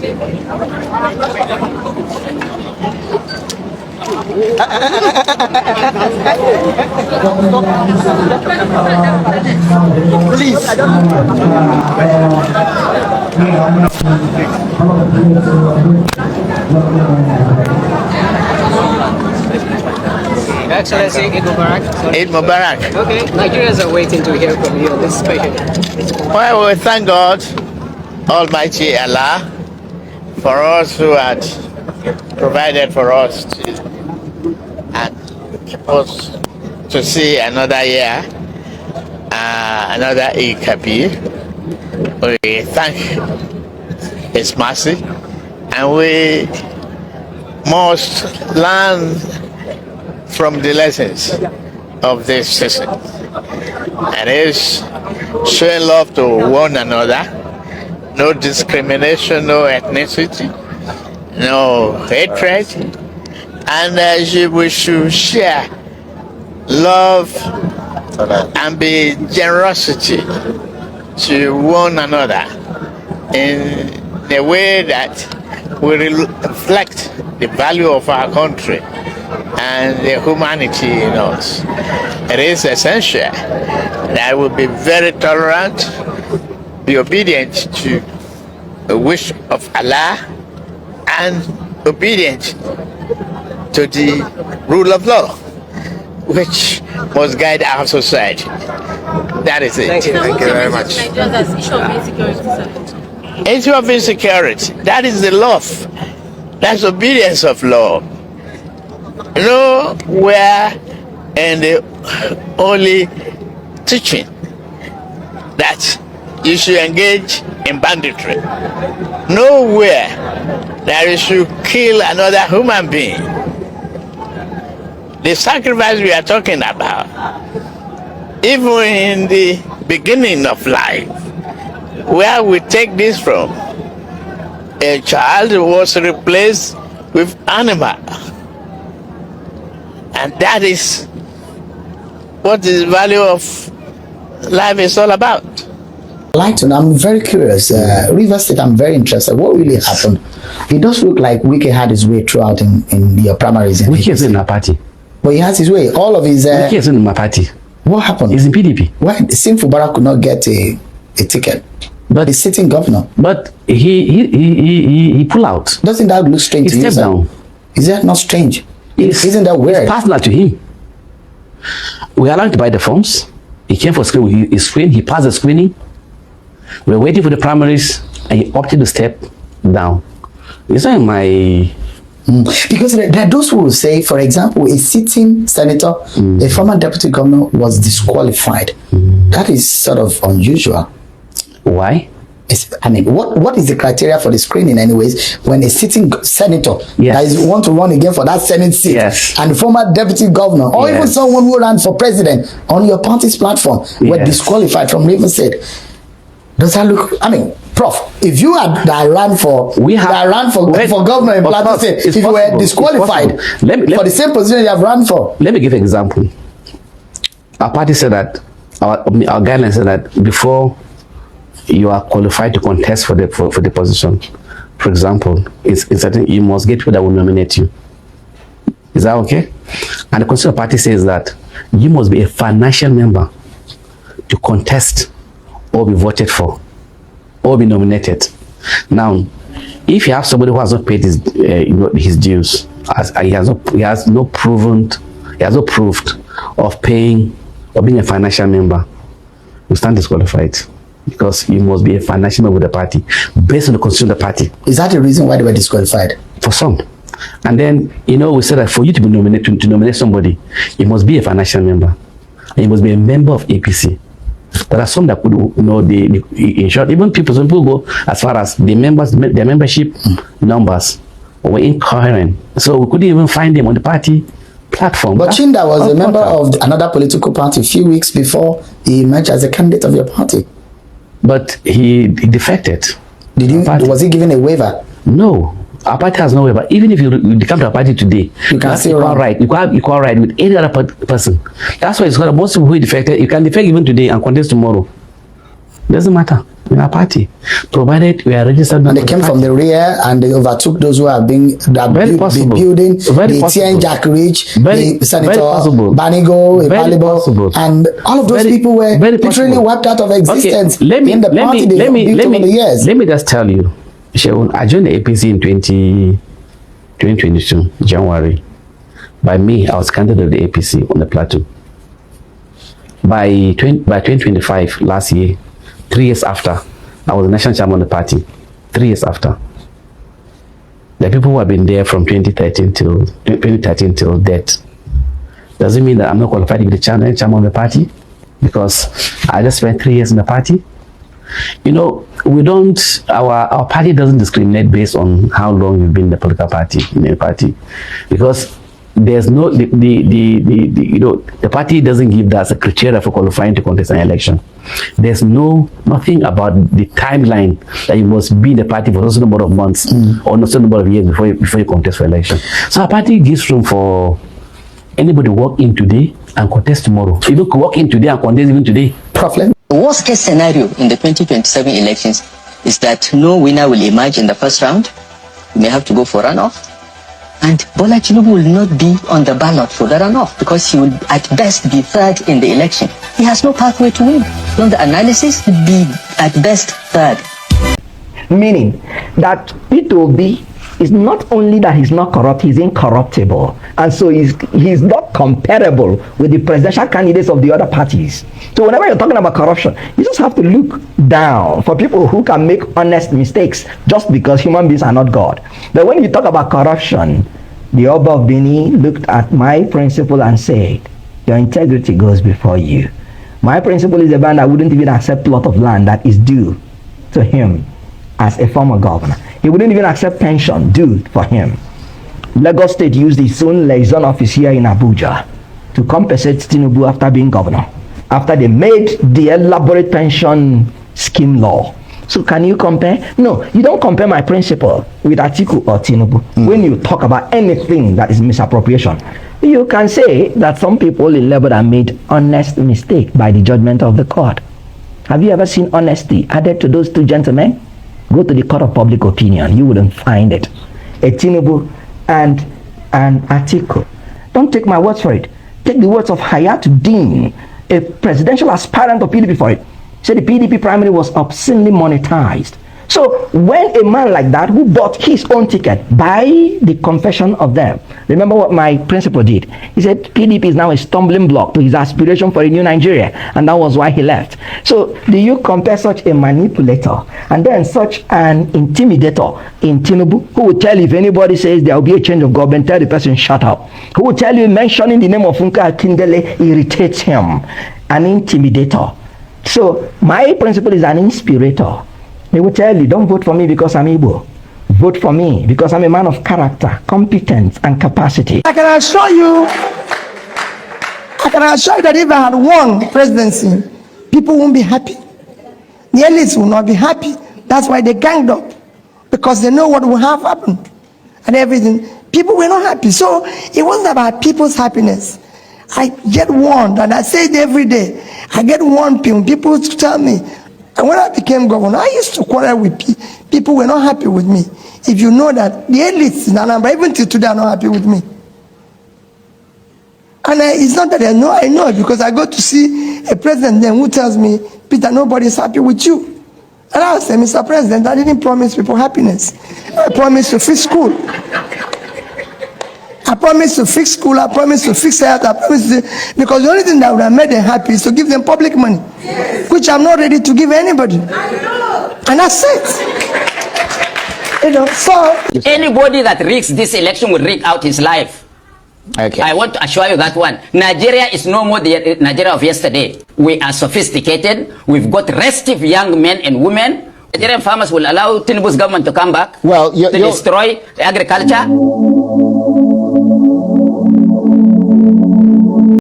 Excellency, Eid Mubarak. Eid Mubarak. Okay, Nigerians are waiting to hear from you on this special. Well, we thank God, Almighty Allah, for us who had provided for us and keep us to see another year, another Eid Kabir. We thank His mercy, and we must learn from the lessons of this season, and is showing love to one another, no discrimination, no ethnicity, no hatred, and we should share love and be generosity to one another in a way that will reflect the value of our country and the humanity in us. It is essential that we be very tolerant, be obedient to the wish of Allah, and obedient to the rule of law, which must guide our society. That is it. Thank you. Thank you very much. Issue of insecurity, that is the love. That's obedience of law. Nowhere in the only teaching that you should engage in banditry. Nowhere that you should kill another human being. The sacrifice we are talking about, even in the beginning of life, where we take this from, a child was replaced with animal. And that is what the value of life is all about. I'd like to know, I'm very curious. Rivers State, I'm very interested. What really happened? It does look like Wike had his way throughout in your primaries. Wike is in my party. But he has his way. All of his... Wike is in my party. What happened? He's in PDP. Why? Since Mubarak could not get a ticket. But he's sitting governor. But he pulled out. Doesn't that look strange to you? He stepped down. Is that not strange? Isn't that weird? It's personal to him. We allowed him to buy the forms. He came for screening. He screened. He passed the screening. We were waiting for the primaries, and he opted to step down. It's not in my... Because there are those who will say, for example, a sitting senator, a former deputy governor, was disqualified. That is sort of unusual. Why? I mean, what is the criteria for the screening anyways when a sitting senator that is want to run again for that Senate seat and former deputy governor or even someone who ran for president on your party's platform were disqualified from Rivers State? Does that look... I mean, Prof, if you had ran for governor in Plateau State, if you were disqualified for the same position you have run for... Let me give an example. Our party said that, our guidelines said that before you are qualified to contest for the position, for example, it's certain you must get people that will nominate you. Is that okay? And the Constitutional Party says that you must be a financial member to contest or be voted for or be nominated. Now, if you have somebody who has not paid his dues, he has no proof of paying or being a financial member, you stand disqualified, because you must be a financial member of the party based on the constitution of the party. Is that the reason why they were disqualified? For some. And then, we said that for you to be nominated, to nominate somebody, you must be a financial member. And you must be a member of APC. There are some that could, in short, even some people go as far as their membership numbers were incoherent. So we couldn't even find them on the party platform. But Chinda was a member of another political party a few weeks before he emerged as a candidate of your party. But he defected. Was he given a waiver? No. Our party has no waiver. Even if you come to our party today, you can still equal right. You can have equal right with any other person. That's why it's called most people who defected. You can defect even today and contest tomorrow. Doesn't matter. in our party, provided we are registered. And they came from the rear and they overtook those who have been building the Tien Jack Rich, the Senator Banigo, Ipalibo, and all of those people were literally wiped out of existence in the party they built over the years. Let me just tell you, Sheun, I joined the APC in 2022, January. By May, I was candidate of the APC on the plateau. By 2025, last year, 3 years after, I was the national chairman of the party. 3 years after. The people who have been there from 2013 till death. Does it mean that I'm not qualified to be the chairman of the party? Because I just spent 3 years in the party? You know, our party doesn't discriminate based on how long you've been in the political party, because there's no, the party doesn't give that as a criteria for qualifying to contest an election. There's nothing about the timeline that you must be in the party for a certain number of months or a certain number of years before you contest for election. So our party gives room for anybody to walk in today and contest tomorrow. So you can walk in today and contest even today. Problem. The worst case scenario in the 2027 elections is that no winner will emerge in the first round. We may have to go for runoff. And Bola Tinubu will not be on the ballot for the runoff because he will at best be third in the election. He has no pathway to win. On the analysis, he'll be at best third. Meaning that P2B is not only that he's not corrupt, he's incorruptible. And so he's not comparable with the presidential candidates of the other parties. So whenever you're talking about corruption, you just have to look down for people who can make honest mistakes just because human beings are not God. But when you talk about corruption, the Oba of Bini looked at my principle and said, your integrity goes before you. My principle is a man that wouldn't even accept a lot of land that is due to him as a former governor. He wouldn't even accept pension due for him. Lagos State used its own liaison office here in Abuja to compensate Tinubu after being governor, after they made the elaborate pension scheme law. So can you compare? No, you don't compare my principle with Atiku or Tinubu. When you talk about anything that is misappropriation, you can say that some people in Labour have made honest mistake by the judgment of the court. Have you ever seen honesty added to those two gentlemen? Go to the court of public opinion, you wouldn't find it. A Tinubu and an Atiku. Don't take my words for it. Take the words of Hayatuddin, a presidential aspirant of PDP for it. Said the PDP primary was obscenely monetized. So when a man like that who bought his own ticket by the confession of them, remember what my principal did? He said PDP is now a stumbling block to his aspiration for a new Nigeria, and that was why he left. So do you compare such a manipulator and then such an intimidator in Tinubu, who will tell you if anybody says there will be a change of government, tell the person shut up, who will tell you mentioning the name of Funka Akindele irritates him, an intimidator. So my principle is an inspirator. He will tell you, don't vote for me because I'm Igbo. Vote for me because I'm a man of character, competence, and capacity. I can assure you that if I had won presidency, people won't be happy. The elites will not be happy. That's why they ganged up, because they know what will have happened and everything. People were not happy. So it wasn't about people's happiness. I get warned, and I say it every day. I get warned when people tell me. And when I became governor, I used to quarrel with people who were not happy with me. If you know that the elites in Anambra, even till today, are not happy with me. And it's not that I know it, because I go to see a president then who tells me, Peter, nobody's happy with you. And I say, Mr. President, I didn't promise people happiness. I promised to fix school. I promised to fix school, I promised to fix health, I promised to, because the only thing that would have made them happy is to give them public money, which I'm not ready to give anybody. And that's it. You know, so anybody that rigs this election will rig out his life. Okay. I want to assure you that one. Nigeria is no more the Nigeria of yesterday. We are sophisticated. We've got restive young men and women. Nigerian farmers will allow Tinubu's government to come back, well, to destroy agriculture.